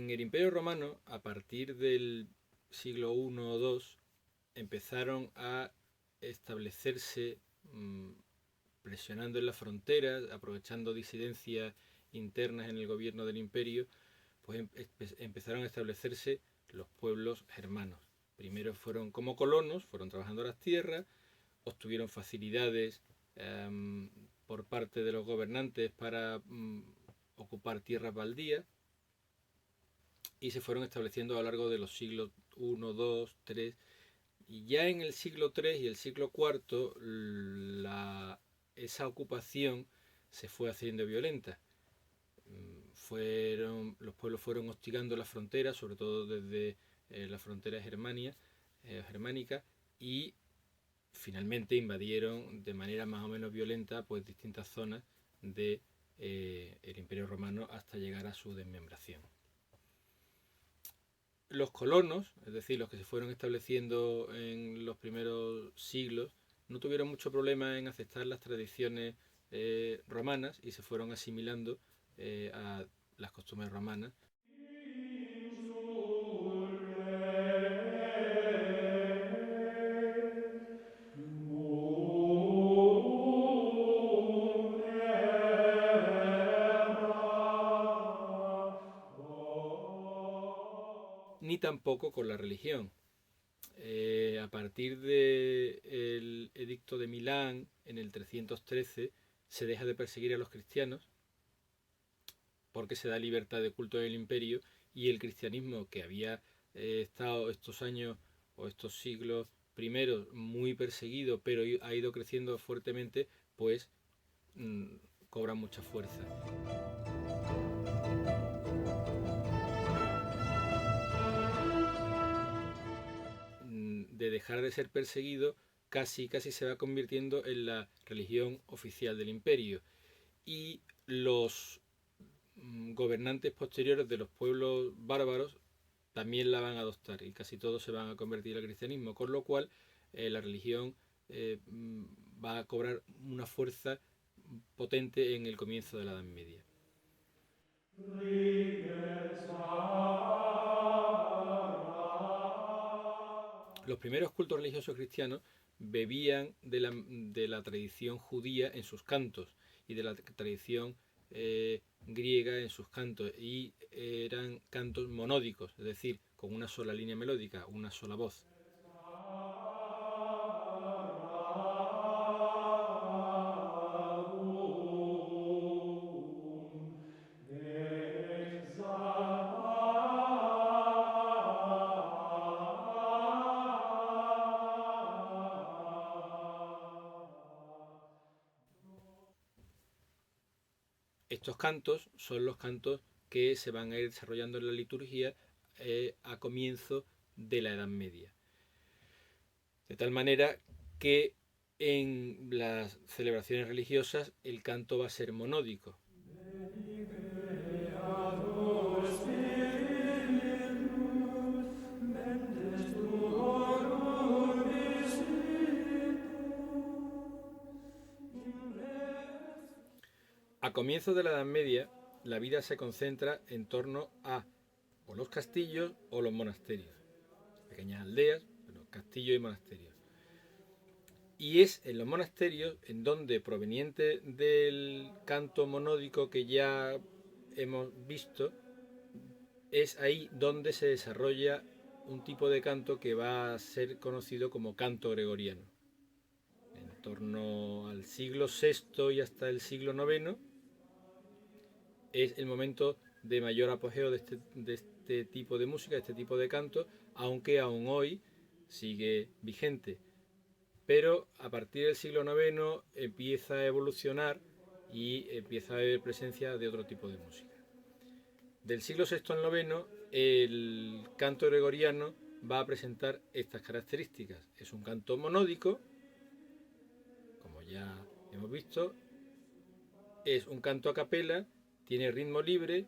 En el Imperio Romano, a partir del siglo I o II, empezaron a establecerse, presionando en las fronteras, aprovechando disidencias internas en el gobierno del imperio, pues empezaron a establecerse los pueblos germanos. Primero fueron como colonos, fueron trabajando las tierras, obtuvieron facilidades por parte de los gobernantes para ocupar tierras baldías y se fueron estableciendo a lo largo de los siglos I, II, III. Y ya en el siglo III y el siglo IV esa ocupación se fue haciendo violenta. Los pueblos fueron hostigando las fronteras, sobre todo desde la frontera germánica, y finalmente invadieron de manera más o menos violenta pues distintas zonas de el Imperio Romano hasta llegar a su desmembración. Los colonos, es decir, los que se fueron estableciendo en los primeros siglos, no tuvieron mucho problema en aceptar las tradiciones romanas y se fueron asimilando a las costumbres romanas. Ni tampoco con la religión. A partir del edicto de Milán, en el 313, se deja de perseguir a los cristianos porque se da libertad de culto en el imperio y el cristianismo, que había estado estos años o estos siglos primeros muy perseguido, pero ha ido creciendo fuertemente, pues cobra mucha fuerza. De dejar de ser perseguido, casi se va convirtiendo en la religión oficial del imperio. Y los gobernantes posteriores de los pueblos bárbaros también la van a adoptar y casi todos se van a convertir al cristianismo, con lo cual la religión va a cobrar una fuerza potente en el comienzo de la Edad Media. Los primeros cultos religiosos cristianos bebían de la tradición judía en sus cantos y de la tradición griega en sus cantos, y eran cantos monódicos, es decir, con una sola línea melódica, una sola voz. Estos cantos son los cantos que se van a ir desarrollando en la liturgia a comienzo de la Edad Media. De tal manera que en las celebraciones religiosas el canto va a ser monódico. A comienzos de la Edad Media, la vida se concentra en torno a o los castillos o los monasterios. Pequeñas aldeas, pero castillos y monasterios. Y es en los monasterios en donde, proveniente del canto monódico que ya hemos visto, es ahí donde se desarrolla un tipo de canto que va a ser conocido como canto gregoriano. En torno al siglo VI y hasta el siglo IX es el momento de mayor apogeo de este tipo de música, de este tipo de canto, aunque aún hoy sigue vigente. Pero a partir del siglo IX empieza a evolucionar y empieza a haber presencia de otro tipo de música. Del siglo VI al IX, el canto gregoriano va a presentar estas características. Es un canto monódico, como ya hemos visto, es un canto a capela, tiene ritmo libre,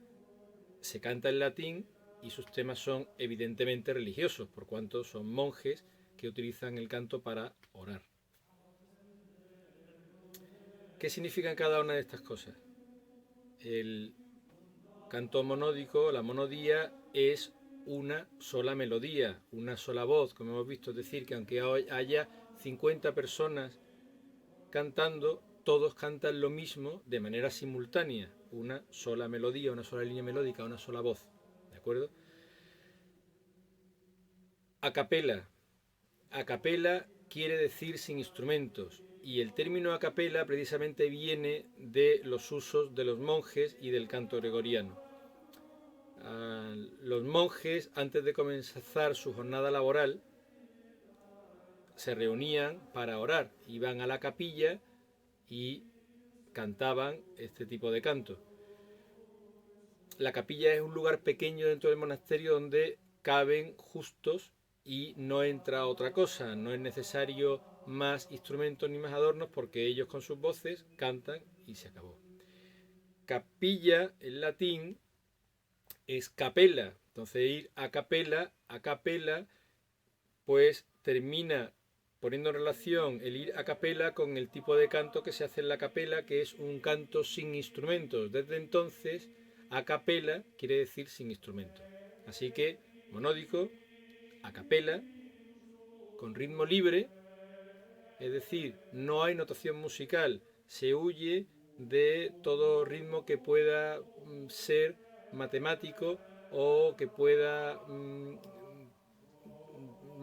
se canta en latín y sus temas son evidentemente religiosos, por cuanto son monjes que utilizan el canto para orar. ¿Qué significan cada una de estas cosas? El canto monódico, la monodía, es una sola melodía, una sola voz, como hemos visto. Es decir, que aunque haya 50 personas cantando, todos cantan lo mismo de manera simultánea, una sola melodía, una sola línea melódica, una sola voz, ¿de acuerdo? A capela. A capela quiere decir sin instrumentos, y el término a capela precisamente viene de los usos de los monjes y del canto gregoriano. Los monjes, antes de comenzar su jornada laboral, se reunían para orar, iban a la capilla y cantaban este tipo de canto. La capilla es un lugar pequeño dentro del monasterio donde caben justos y no entra otra cosa, no es necesario más instrumentos ni más adornos porque ellos con sus voces cantan y se acabó. Capilla en latín es capella, entonces ir a capella, pues termina poniendo en relación el ir a capella con el tipo de canto que se hace en la capela, que es un canto sin instrumentos. Desde entonces, a capella quiere decir sin instrumentos. Así que monódico, a capella, con ritmo libre, es decir, no hay notación musical, se huye de todo ritmo que pueda ser matemático o que pueda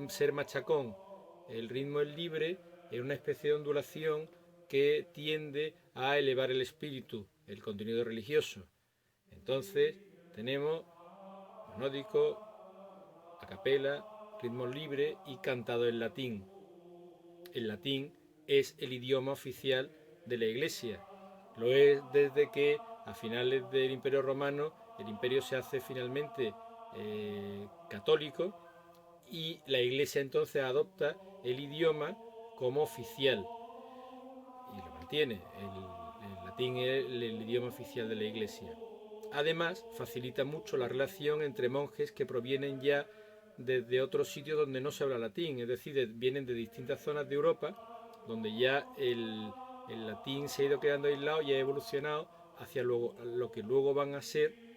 ser machacón. El ritmo es libre, es una especie de ondulación que tiende a elevar el espíritu, el contenido religioso. Entonces tenemos monódico, a capela, ritmo libre y cantado en latín. El latín es el idioma oficial de la Iglesia. Lo es desde que a finales del Imperio Romano el imperio se hace finalmente católico y la Iglesia entonces adopta el idioma como oficial y lo mantiene. El latín es el idioma oficial de la Iglesia. Además, facilita mucho la relación entre monjes que provienen ya desde otros sitios donde no se habla latín, es decir, vienen de distintas zonas de Europa, donde ya el latín se ha ido quedando aislado y ha evolucionado hacia lo que luego van a ser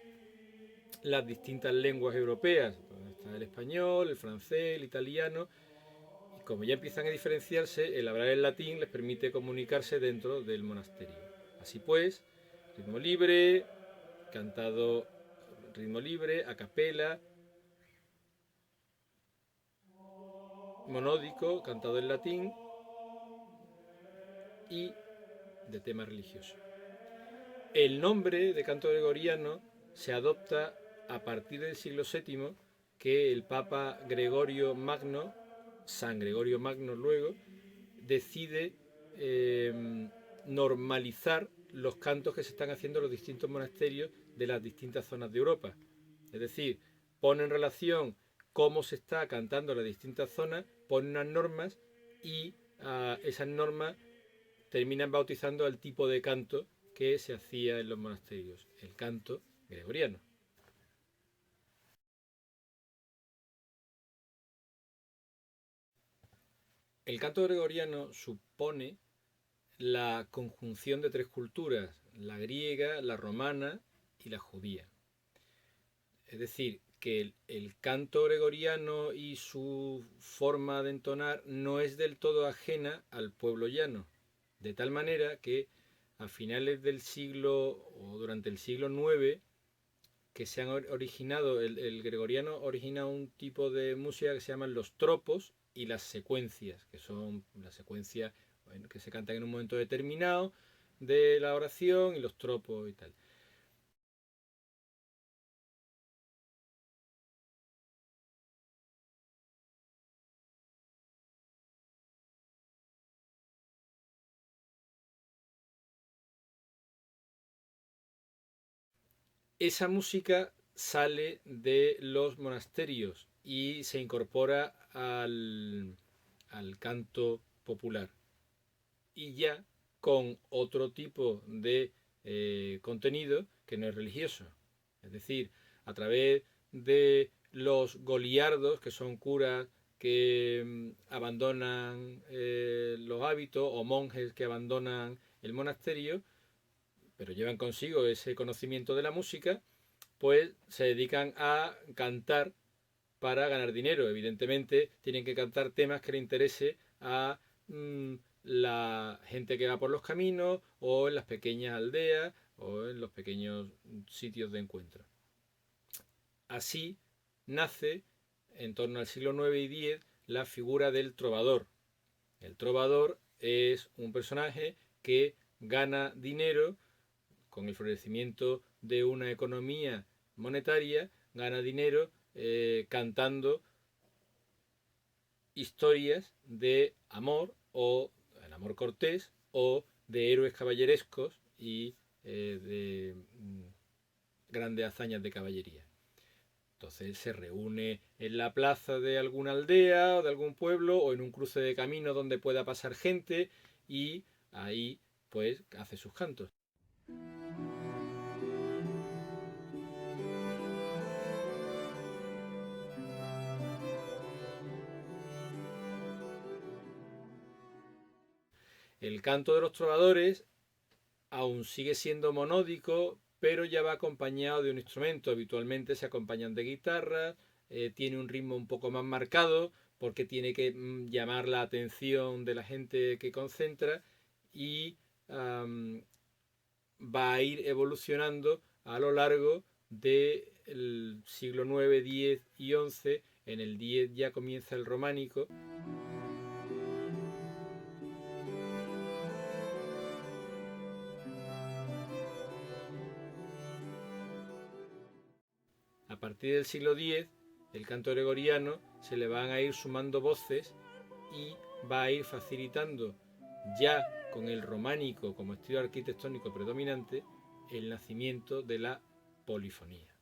las distintas lenguas europeas, donde está el español, el francés, el italiano, y como ya empiezan a diferenciarse, el hablar el latín les permite comunicarse dentro del monasterio. Así pues, ritmo libre, cantado ritmo libre, a capela, monódico, cantado en latín y de tema religioso. El nombre de canto gregoriano se adopta a partir del siglo VII, que el Papa Gregorio Magno, San Gregorio Magno luego, decide normalizar los cantos que se están haciendo en los distintos monasterios de las distintas zonas de Europa. Es decir, pone en relación cómo se está cantando en las distintas zonas, pone unas normas y esas normas terminan bautizando al tipo de canto que se hacía en los monasterios, el canto gregoriano. El canto gregoriano supone la conjunción de tres culturas, la griega, la romana y la judía. Es decir, que el canto gregoriano y su forma de entonar no es del todo ajena al pueblo llano, de tal manera que a finales del siglo o durante el siglo IX que se han originado, el gregoriano origina un tipo de música que se llaman los tropos y las secuencias, que son las secuencias que se cantan en un momento determinado de la oración y los tropos y tal. Esa música sale de los monasterios y se incorpora al canto popular. Y ya con otro tipo de contenido que no es religioso. Es decir, a través de los goliardos, que son curas que abandonan los hábitos, o monjes que abandonan el monasterio, pero llevan consigo ese conocimiento de la música, pues se dedican a cantar para ganar dinero. Evidentemente tienen que cantar temas que le interese a la gente que va por los caminos o en las pequeñas aldeas o en los pequeños sitios de encuentro. Así nace en torno al siglo IX y X la figura del trovador. El trovador es un personaje que gana dinero con el florecimiento de una economía monetaria, gana dinero cantando historias de amor o el amor cortés o de héroes caballerescos y de grandes hazañas de caballería. Entonces se reúne en la plaza de alguna aldea o de algún pueblo o en un cruce de camino donde pueda pasar gente y ahí pues hace sus cantos. El canto de los trovadores aún sigue siendo monódico, pero ya va acompañado de un instrumento. Habitualmente se acompañan de guitarras, tiene un ritmo un poco más marcado porque tiene que llamar la atención de la gente que concentra y va a ir evolucionando a lo largo del siglo IX, X y XI. En el X ya comienza el románico. A partir del siglo X, el canto gregoriano se le van a ir sumando voces y va a ir facilitando, ya con el románico como estilo arquitectónico predominante, el nacimiento de la polifonía.